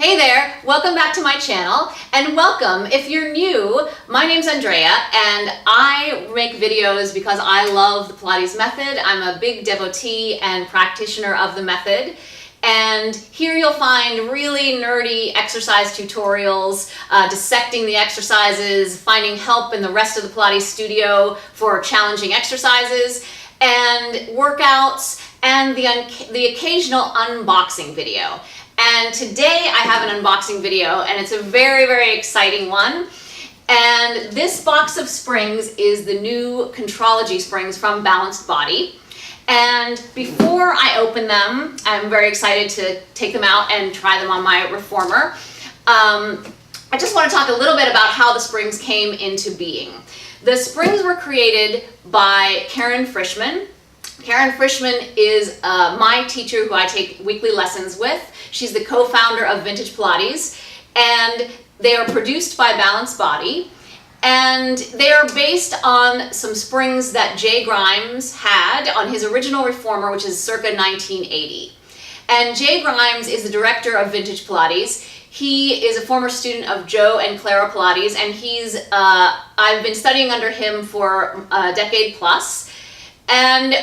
Hey there, welcome back to my channel, and welcome if you're new. My name's Andrea and I make videos because I love the Pilates method. I'm a big devotee and practitioner of the method. And here you'll find really nerdy exercise tutorials, dissecting the exercises, finding help in the rest of the Pilates studio for challenging exercises, and workouts, and the occasional unboxing video. And today I have an unboxing video, and it's a very, very exciting one. And this box of springs is the new Contrology springs from Balanced Body. And before I open them, I'm very excited to take them out and try them on my reformer. I just want to talk a little bit about how the springs came into being. The springs were created by Karen Frischman. Karen Frischman is my teacher who I take weekly lessons with. She's the co-founder of Vintage Pilates, and they are produced by Balanced Body, and they are based on some springs that Jay Grimes had on his original reformer, which is circa 1980. And Jay Grimes is the director of Vintage Pilates. He is a former student of Joe and Clara Pilates, and I've been studying under him for a decade plus. And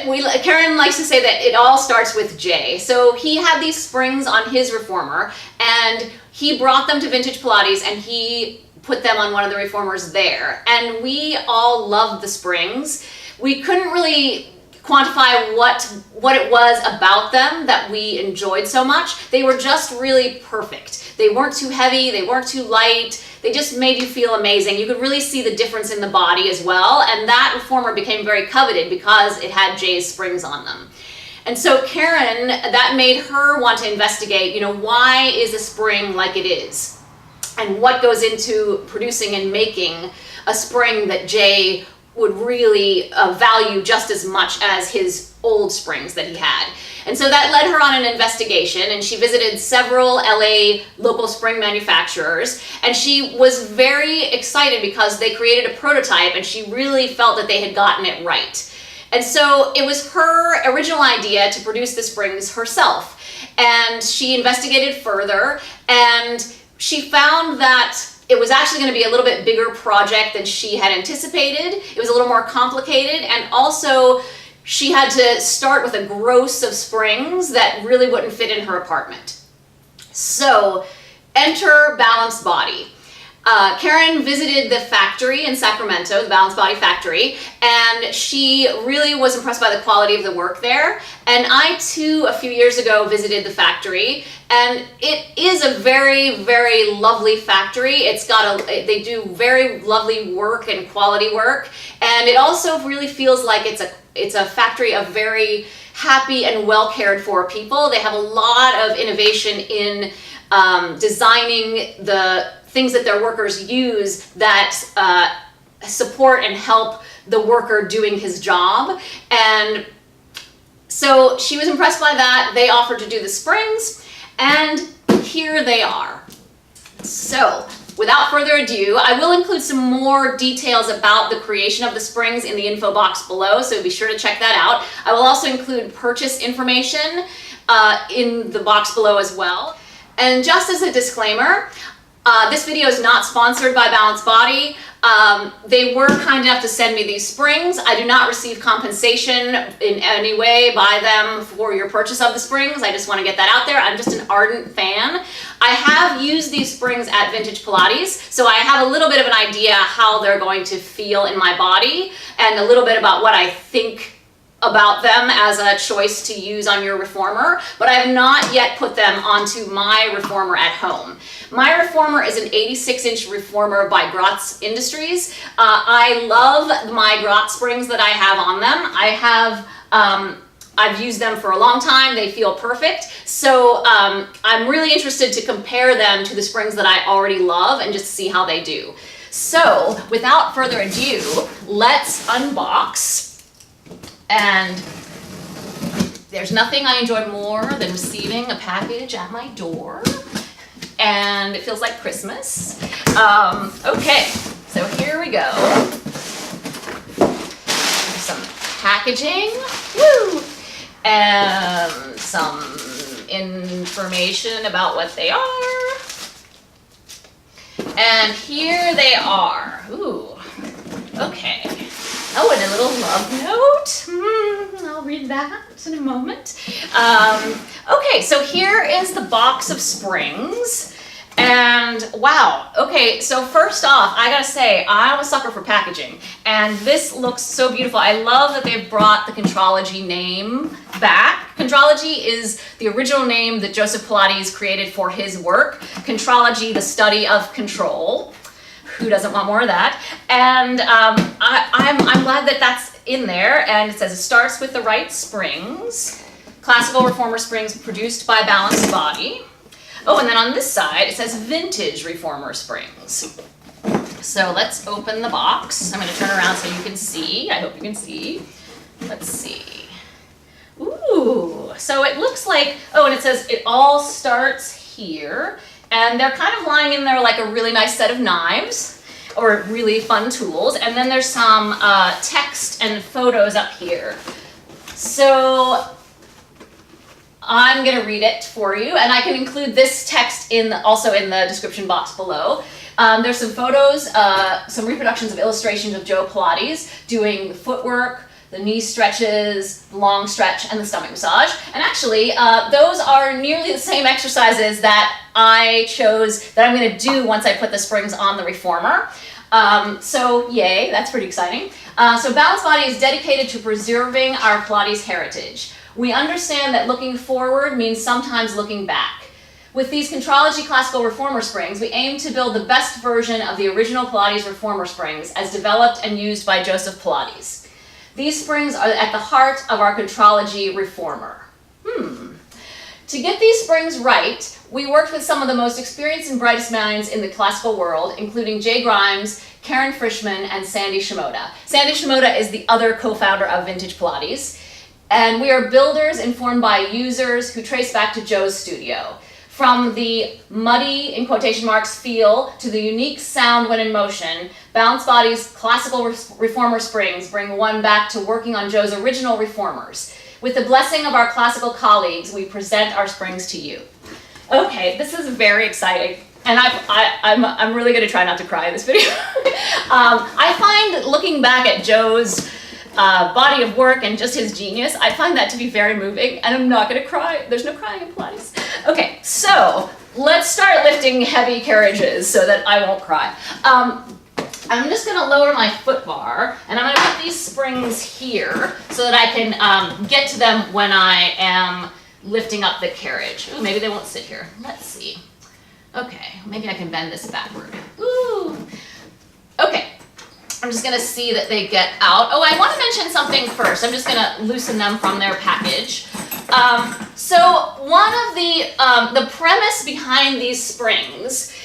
Karen likes to say that it all starts with Jay. So he had these springs on his reformer, and he brought them to Vintage Pilates, and he put them on one of the reformers there. And we all loved the springs. We couldn't really quantify what it was about them that we enjoyed so much. They were just really perfect. They weren't too heavy, they weren't too light. They just made you feel amazing. You could really see the difference in the body as well, and that reformer became very coveted because it had Jay's springs on them. And so Karen, that made her want to investigate, why is a spring like it is? And what goes into producing and making a spring that Jay would really value just as much as his old springs that he had. And so that led her on an investigation, and she visited several LA local spring manufacturers, and she was very excited because they created a prototype and she really felt that they had gotten it right. And so it was her original idea to produce the springs herself. And she investigated further, and she found that it was actually going to be a little bit bigger project than she had anticipated. It was a little more complicated, and also she had to start with a gross of springs that really wouldn't fit in her apartment. So enter Balanced Body. Karen visited the factory in Sacramento, the Balanced Body factory, and she really was impressed by the quality of the work there. And I too, a few years ago, visited the factory, and it is a very, very lovely factory. They do very lovely work and quality work, and it also really feels like it's a factory of very happy and well cared for people. They have a lot of innovation in designing the things that their workers use that support and help the worker doing his job. And so she was impressed by that. They offered to do the springs, and here they are. So without further ado, I will include some more details about the creation of the springs in the info box below, so be sure to check that out. I will also include purchase information in the box below as well. And just as a disclaimer, this video is not sponsored by Balanced Body. They were kind enough to send me these springs. I do not receive compensation in any way by them for your purchase of the springs. I just want to get that out there. I'm just an ardent fan. I have used these springs at Vintage Pilates, so I have a little bit of an idea how they're going to feel in my body, and a little bit about what I think about them as a choice to use on your reformer, but I have not yet put them onto my reformer at home. My reformer is an 86-inch reformer by Grotz Industries. I love my Grotz springs that I have on them. I've used them for a long time. They feel perfect. So I'm really interested to compare them to the springs that I already love and just see how they do. So without further ado, let's unbox. And there's nothing I enjoy more than receiving a package at my door. And it feels like Christmas. Okay, so here we go. Some packaging, woo, and some information about what they are. And here they are. Ooh, okay. Oh, and a little love note. I'll read that in a moment. Okay, so here is the box of springs. And wow, okay, so first off, I gotta say, I'm a sucker for packaging, and this looks so beautiful. I love that they've brought the Contrology name back. Contrology is the original name that Joseph Pilates created for his work. Contrology, the study of control. Who doesn't want more of that? And I'm glad that that's in there, and it says it starts with the right springs. Classical Reformer Springs produced by Balanced Body. Oh, and then on this side, it says Vintage Reformer Springs. So let's open the box. I'm going to turn around so you can see. I hope you can see. Let's see. Ooh, so it looks like, oh, and it says it all starts here. And they're kind of lying in there like a really nice set of knives or really fun tools. And then there's some text and photos up here. So I'm going to read it for you, and I can include this text also in the description box below. There's some photos, some reproductions of illustrations of Joe Pilates doing the footwork, the knee stretches, the long stretch, and the stomach massage. And actually, those are nearly the same exercises that I chose that I'm going to do once I put the springs on the Reformer. So yay, that's pretty exciting. So Balanced Body is dedicated to preserving our Pilates heritage. We understand that looking forward means sometimes looking back. With these Contrology Classical Reformer Springs, we aim to build the best version of the original Pilates Reformer Springs as developed and used by Joseph Pilates. These springs are at the heart of our Contrology Reformer. To get these springs right, we worked with some of the most experienced and brightest minds in the classical world, including Jay Grimes, Karen Frischman, and Sandy Shimoda. Sandy Shimoda is the other co-founder of Vintage Pilates. And we are builders informed by users who trace back to Joe's studio. From the muddy, in quotation marks, feel to the unique sound when in motion, Balanced Body's Classical Reformer Springs bring one back to working on Joe's original reformers. With the blessing of our classical colleagues, we present our springs to you. Okay, this is very exciting. And I'm really going to try not to cry in this video. I find looking back at Joe's body of work and just his genius, I find that to be very moving, and I'm not going to cry. There's no crying in Pilates. Okay, so let's start lifting heavy carriages so that I won't cry. I'm just going to lower my foot bar, and I'm going to put these springs here so that I can get to them when I am lifting up the carriage. Ooh, maybe they won't sit here. Let's see. Okay, maybe I can bend this backward. Ooh. Okay. I'm just going to see that they get out. Oh, I want to mention something first. I'm just going to loosen them from their package. So one of the premise behind these springs,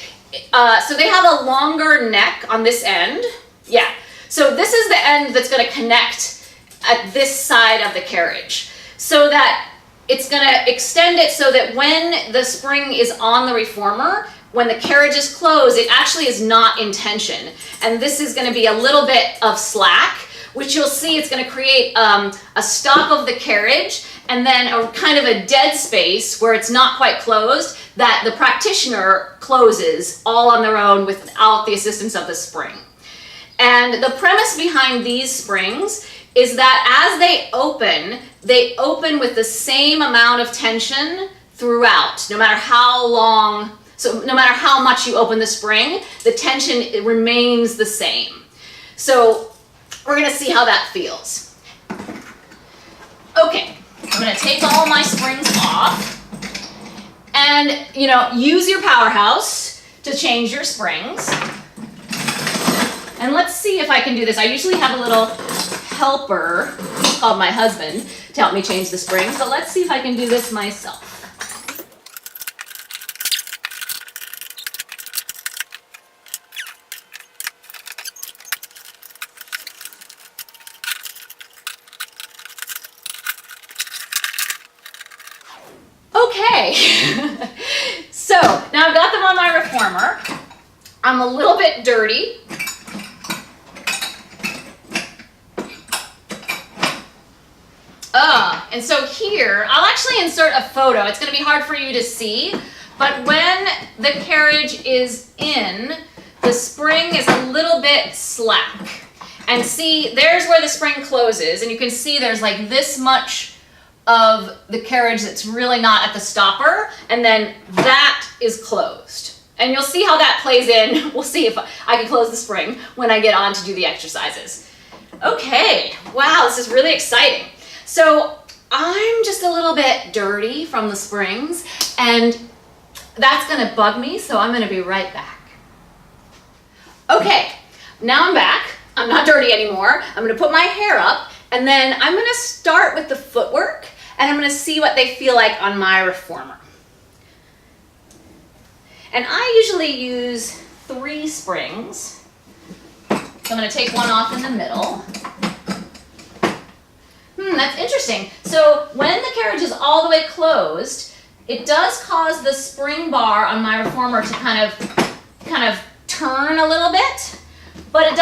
so they have a longer neck on this end. Yeah. So this is the end that's going to connect at this side of the carriage. So that it's going to extend it so that when the spring is on the Reformer, when the carriage is closed, it actually is not in tension. And this is going to be a little bit of slack, which you'll see it's going to create a stop of the carriage and then a kind of a dead space where it's not quite closed that the practitioner closes all on their own without the assistance of the spring. And the premise behind these springs is that as they open with the same amount of tension throughout, no matter how long. So no matter how much you open the spring, the tension remains the same. So we're going to see how that feels. Okay, I'm going to take all my springs off. And, use your powerhouse to change your springs. And let's see if I can do this. I usually have a little helper called my husband to help me change the springs, but let's see if I can do this myself. Okay, so now I've got them on my Reformer. I'm a little bit dirty. And so here, I'll actually insert a photo. It's going to be hard for you to see, but when the carriage is in, the spring is a little bit slack. And see, there's where the spring closes, and you can see there's like this much of the carriage that's really not at the stopper, and then that is closed. And you'll see how that plays in. We'll see if I can close the spring when I get on to do the exercises. Okay, wow, this is really exciting. So I'm just a little bit dirty from the springs, and that's gonna bug me, so I'm gonna be right back. Okay, now I'm back. I'm not dirty anymore. I'm gonna put my hair up, and then I'm gonna start with the footwork, and I'm gonna see what they feel like on my reformer. And I usually use 3 springs. So I'm gonna take one off in the middle. That's interesting. So when the carriage is all the way closed, it does cause the spring bar on my reformer to kind of turn a little bit, but it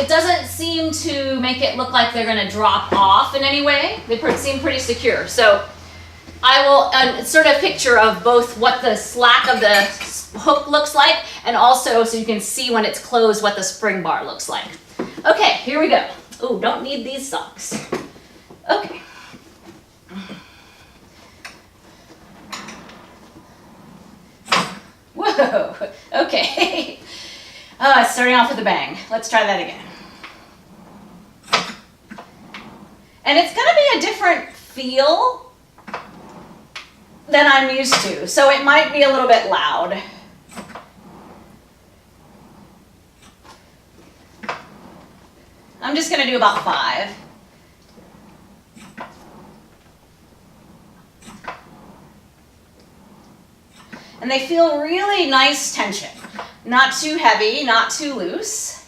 doesn't seem to make it look like they're gonna drop off in any way. They seem pretty secure. So I will sort of picture of both what the slack of the hook looks like, and also so you can see when it's closed what the spring bar looks like. Okay, here we go. Oh, don't need these socks. Okay. Whoa, okay. Oh, starting off with a bang. Let's try that again. And it's gonna be a different feel than I'm used to, so it might be a little bit loud. I'm just gonna do about 5. And they feel really nice tension. Not too heavy, not too loose.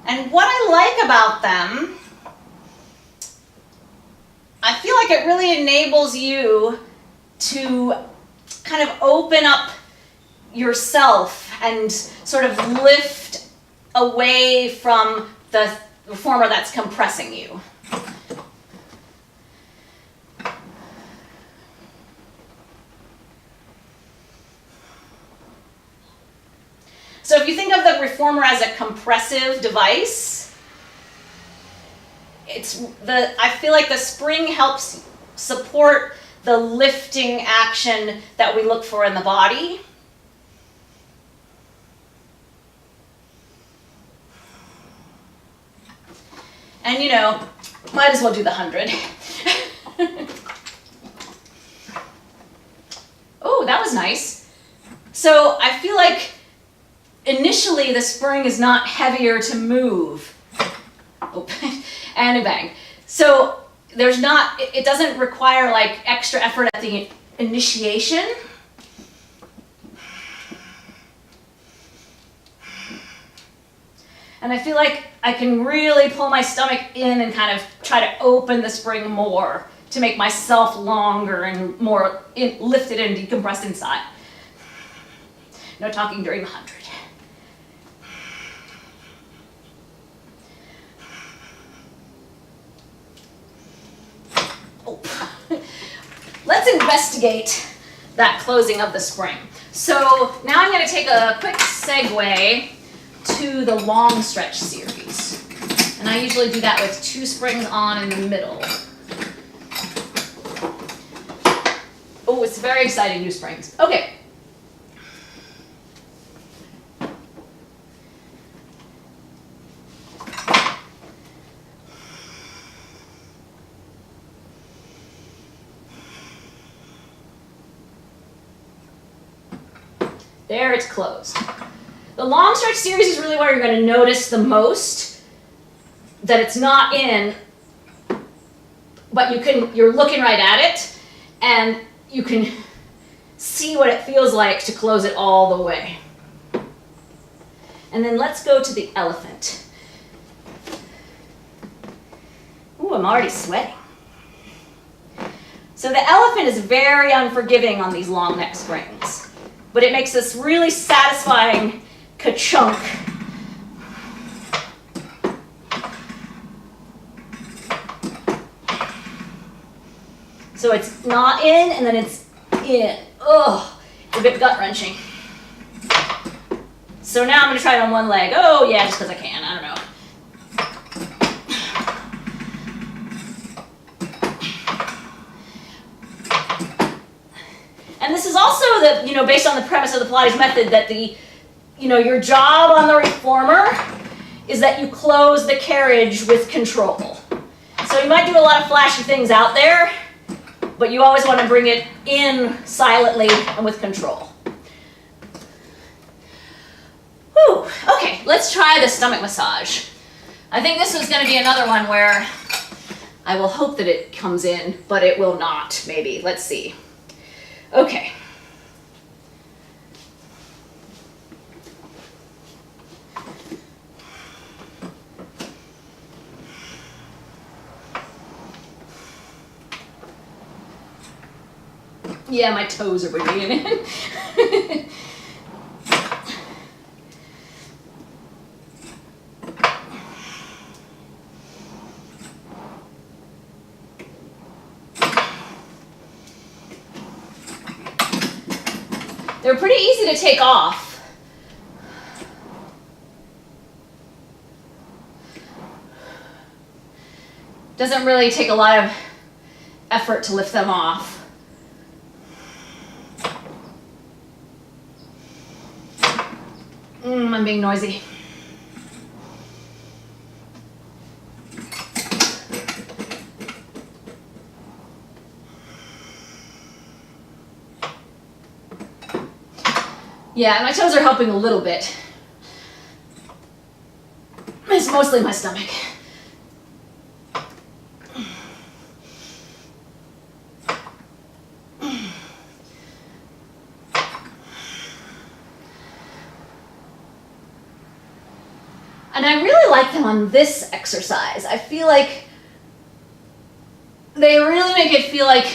And what I like about them, I feel like it really enables you to kind of open up yourself and sort of lift away from the reformer that's compressing you. So if you think of the reformer as a compressive device, I feel like the spring helps support the lifting action that we look for in the body. And you know, might as well do the 100. Oh, that was nice. So I feel like initially the spring is not heavier to move. Oh, and a bang. So it doesn't require like extra effort at the initiation. And I feel like I can really pull my stomach in and kind of try to open the spring more to make myself longer and more lifted and decompressed inside. No talking during 100. Oh. Let's investigate that closing of the spring. So now I'm going to take a quick segue to the long stretch series. And I usually do that with 2 springs on in the middle. Oh, it's very exciting, new springs. Okay. There, it's closed. The long stretch series is really where you're going to notice the most that it's not in, but you're looking right at it, and you can see what it feels like to close it all the way. And then let's go to the elephant. Ooh, I'm already sweating. So the elephant is very unforgiving on these long neck springs, but it makes this really satisfying ka-chunk. So it's not in and then it's in. Oh, it's a bit gut-wrenching. So now I'm going to try it on one leg. Oh yeah, just because I can. I don't know. And this is also the, based on the premise of the Pilates method, that your job on the reformer is that you close the carriage with control. So you might do a lot of flashy things out there, but you always want to bring it in silently and with control. Whew. Okay, let's try the stomach massage. I think this is going to be another one where I will hope that it comes in, but it will not, maybe. Let's see. Okay. Yeah, my toes are bringing it in. They're pretty easy to take off. Doesn't really take a lot of effort to lift them off. I'm being noisy. Yeah, my toes are helping a little bit. It's mostly my stomach. And I really like them on this exercise. I feel like they really make it feel like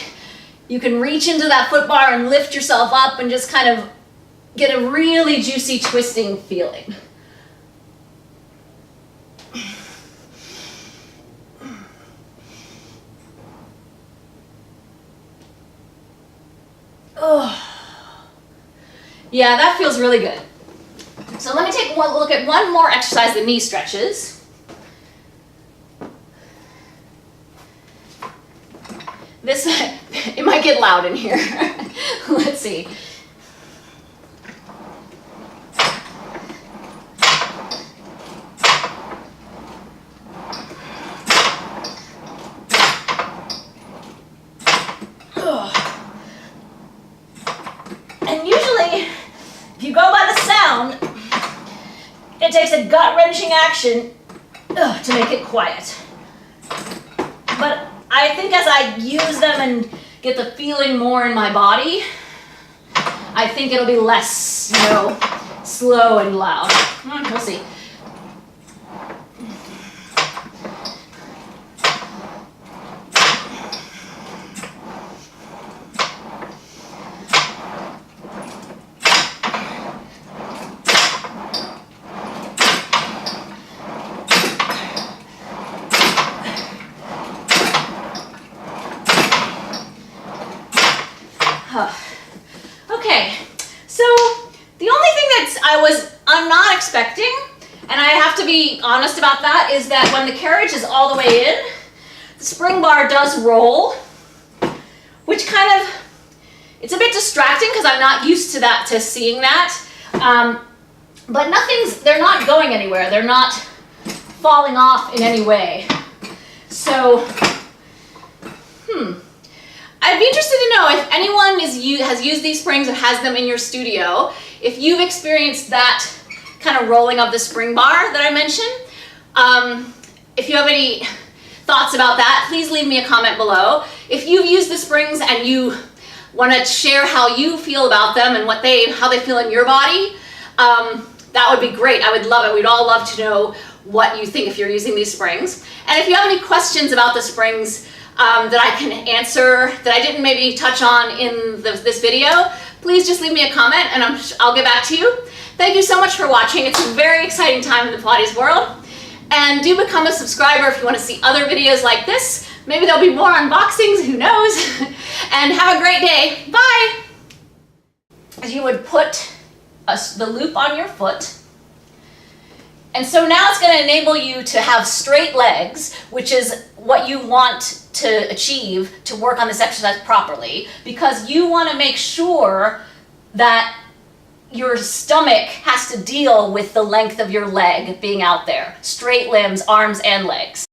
you can reach into that foot bar and lift yourself up and just kind of get a really juicy twisting feeling. Oh, yeah, that feels really good. So let me take one look at one more exercise, the knee stretches. This, it might get loud in here. Let's see. And usually, if you go by the sound, it takes a gut-wrenching action to make it quiet. But I think as I use them and get the feeling more in my body, I think it'll be less, slow and loud. We'll see. Okay, so the only thing I'm not expecting, and I have to be honest about that, is that when the carriage is all the way in, the spring bar does roll, which it's a bit distracting because I'm not used to that, to seeing that. But they're not going anywhere. They're not falling off in any way. So, I'd be interested to know if anyone has used these springs or has them in your studio, if you've experienced that kind of rolling of the spring bar that I mentioned. If you have any thoughts about that, please leave me a comment below. If you've used the springs and you want to share how you feel about them and how they feel in your body, that would be great. I would love it. We'd all love to know what you think if you're using these springs. And if you have any questions about the springs that I can answer that I didn't maybe touch on in this video, please just leave me a comment and I'll get back to you. Thank you so much for watching. It's a very exciting time in the Pilates world. And do become a subscriber if you want to see other videos like this. Maybe there'll be more unboxings, who knows? and have a great day. Bye. You would put the loop on your foot. And so now it's going to enable you to have straight legs, which is what you want to achieve to work on this exercise properly, because you want to make sure that your stomach has to deal with the length of your leg being out there. Straight limbs, arms and legs.